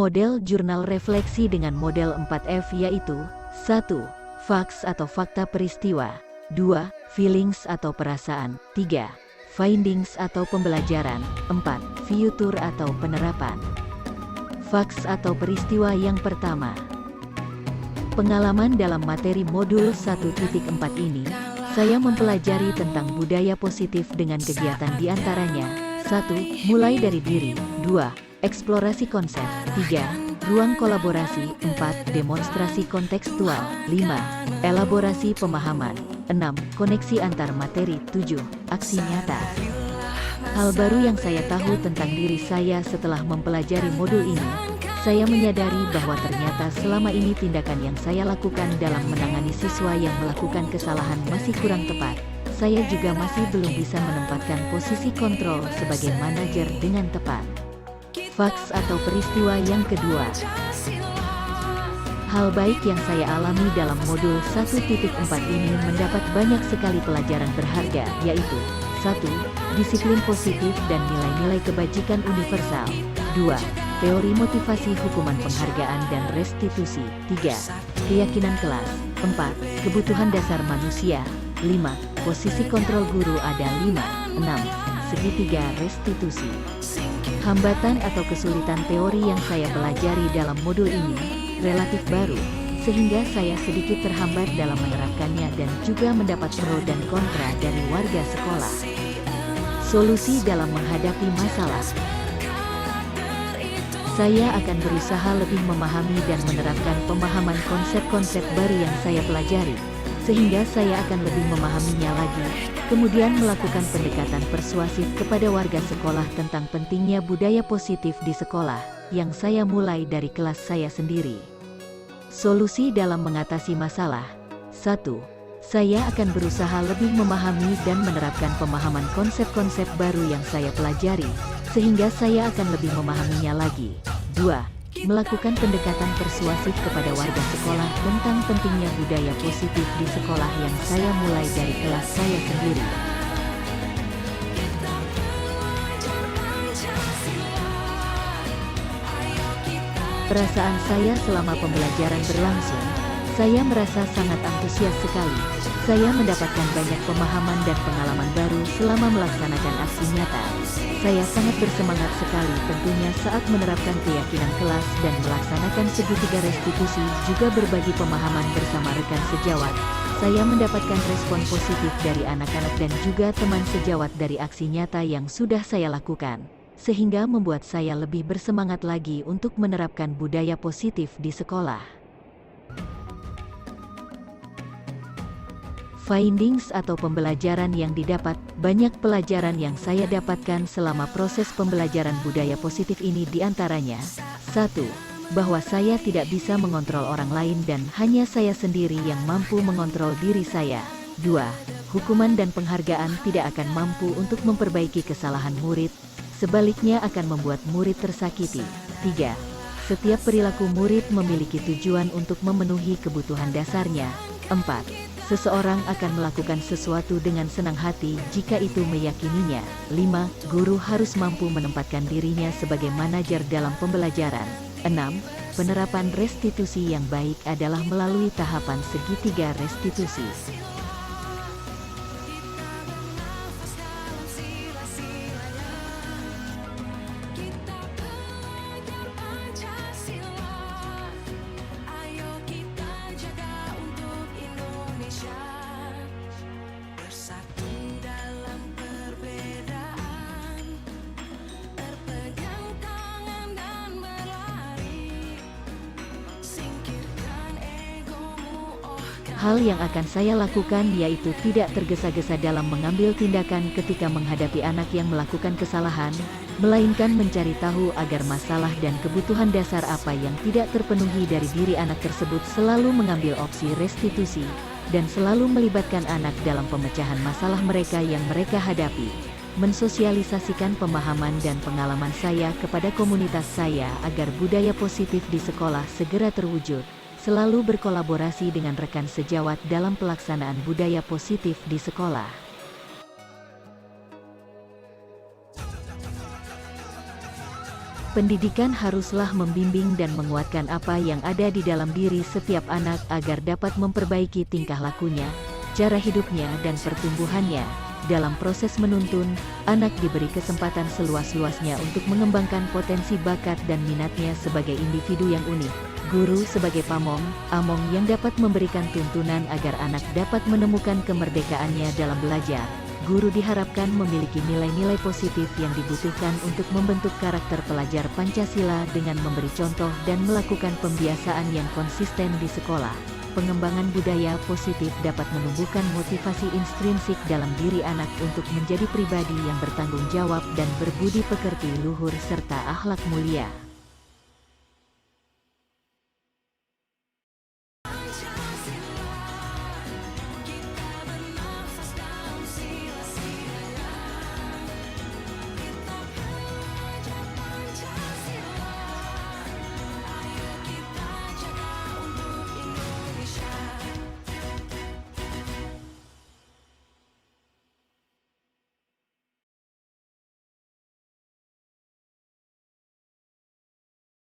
Model jurnal refleksi dengan model 4F yaitu 1. Facts atau fakta peristiwa, 2. Feelings atau perasaan, 3. Findings atau pembelajaran, 4. Future atau penerapan. Facts atau peristiwa yang pertama. Pengalaman dalam materi modul 1.4 ini, saya mempelajari tentang budaya positif dengan kegiatan diantaranya 1. Mulai dari diri, 2. Eksplorasi konsep, 3. Ruang kolaborasi, 4. Demonstrasi kontekstual, 5. Elaborasi pemahaman, 6. Koneksi antar materi, 7. Aksi nyata. Hal baru yang saya tahu tentang diri saya setelah mempelajari modul ini, saya menyadari bahwa ternyata selama ini tindakan yang saya lakukan dalam menangani siswa yang melakukan kesalahan masih kurang tepat. Saya juga masih belum bisa menempatkan posisi kontrol sebagai manajer dengan tepat. Facts atau peristiwa yang kedua. Hal baik yang saya alami dalam modul 1.4 ini mendapat banyak sekali pelajaran berharga, yaitu 1. Disiplin positif dan nilai-nilai kebajikan universal, 2. Teori motivasi hukuman penghargaan dan restitusi, 3. Keyakinan kelas, 4. Kebutuhan dasar manusia, 5. Posisi kontrol guru ada 5, 6. Segitiga restitusi. Hambatan atau kesulitan teori yang saya pelajari dalam modul ini relatif baru, sehingga saya sedikit terhambat dalam menerapkannya dan juga mendapat pro dan kontra dari warga sekolah. Solusi dalam menghadapi masalah. Saya akan berusaha lebih memahami dan menerapkan pemahaman konsep-konsep baru yang saya pelajari, sehingga saya akan lebih memahaminya lagi, kemudian melakukan pendekatan persuasif kepada warga sekolah tentang pentingnya budaya positif di sekolah, yang saya mulai dari kelas saya sendiri. Solusi dalam mengatasi masalah. 1. Saya akan berusaha lebih memahami dan menerapkan pemahaman konsep-konsep baru yang saya pelajari, sehingga saya akan lebih memahaminya lagi. 2. Melakukan pendekatan persuasif kepada warga sekolah tentang pentingnya budaya positif di sekolah yang saya mulai dari kelas saya sendiri. Perasaan saya selama pembelajaran berlangsung, saya merasa sangat antusias sekali. Saya mendapatkan banyak pemahaman dan pengalaman baru selama melaksanakan aksi nyata. Saya sangat bersemangat sekali tentunya saat menerapkan keyakinan kelas dan melaksanakan segitiga restitusi, juga berbagi pemahaman bersama rekan sejawat. Saya mendapatkan respon positif dari anak-anak dan juga teman sejawat dari aksi nyata yang sudah saya lakukan, sehingga membuat saya lebih bersemangat lagi untuk menerapkan budaya positif di sekolah. Findings atau pembelajaran yang didapat. Banyak pelajaran yang saya dapatkan selama proses pembelajaran budaya positif ini diantaranya 1. Bahwa saya tidak bisa mengontrol orang lain dan hanya saya sendiri yang mampu mengontrol diri saya. 2. Hukuman dan penghargaan tidak akan mampu untuk memperbaiki kesalahan murid, sebaliknya akan membuat murid tersakiti. 3. Setiap perilaku murid memiliki tujuan untuk memenuhi kebutuhan dasarnya. 4. Seseorang akan melakukan sesuatu dengan senang hati jika itu meyakininya. 5. Guru harus mampu menempatkan dirinya sebagai manajer dalam pembelajaran. 6. Penerapan restitusi yang baik adalah melalui tahapan segitiga restitusi. Hal yang akan saya lakukan yaitu tidak tergesa-gesa dalam mengambil tindakan ketika menghadapi anak yang melakukan kesalahan, melainkan mencari tahu agar masalah dan kebutuhan dasar apa yang tidak terpenuhi dari diri anak tersebut, selalu mengambil opsi restitusi, dan selalu melibatkan anak dalam pemecahan masalah mereka yang mereka hadapi. Mensosialisasikan pemahaman dan pengalaman saya kepada komunitas saya agar budaya positif di sekolah segera terwujud. Selalu berkolaborasi dengan rekan sejawat dalam pelaksanaan budaya positif di sekolah. Pendidikan haruslah membimbing dan menguatkan apa yang ada di dalam diri setiap anak agar dapat memperbaiki tingkah lakunya, cara hidupnya dan pertumbuhannya. Dalam proses menuntun, anak diberi kesempatan seluas-luasnya untuk mengembangkan potensi bakat dan minatnya sebagai individu yang unik. Guru sebagai pamong, among yang dapat memberikan tuntunan agar anak dapat menemukan kemerdekaannya dalam belajar. Guru diharapkan memiliki nilai-nilai positif yang dibutuhkan untuk membentuk karakter pelajar Pancasila dengan memberi contoh dan melakukan pembiasaan yang konsisten di sekolah. Pengembangan budaya positif dapat menumbuhkan motivasi intrinsik dalam diri anak untuk menjadi pribadi yang bertanggung jawab dan berbudi pekerti luhur serta akhlak mulia.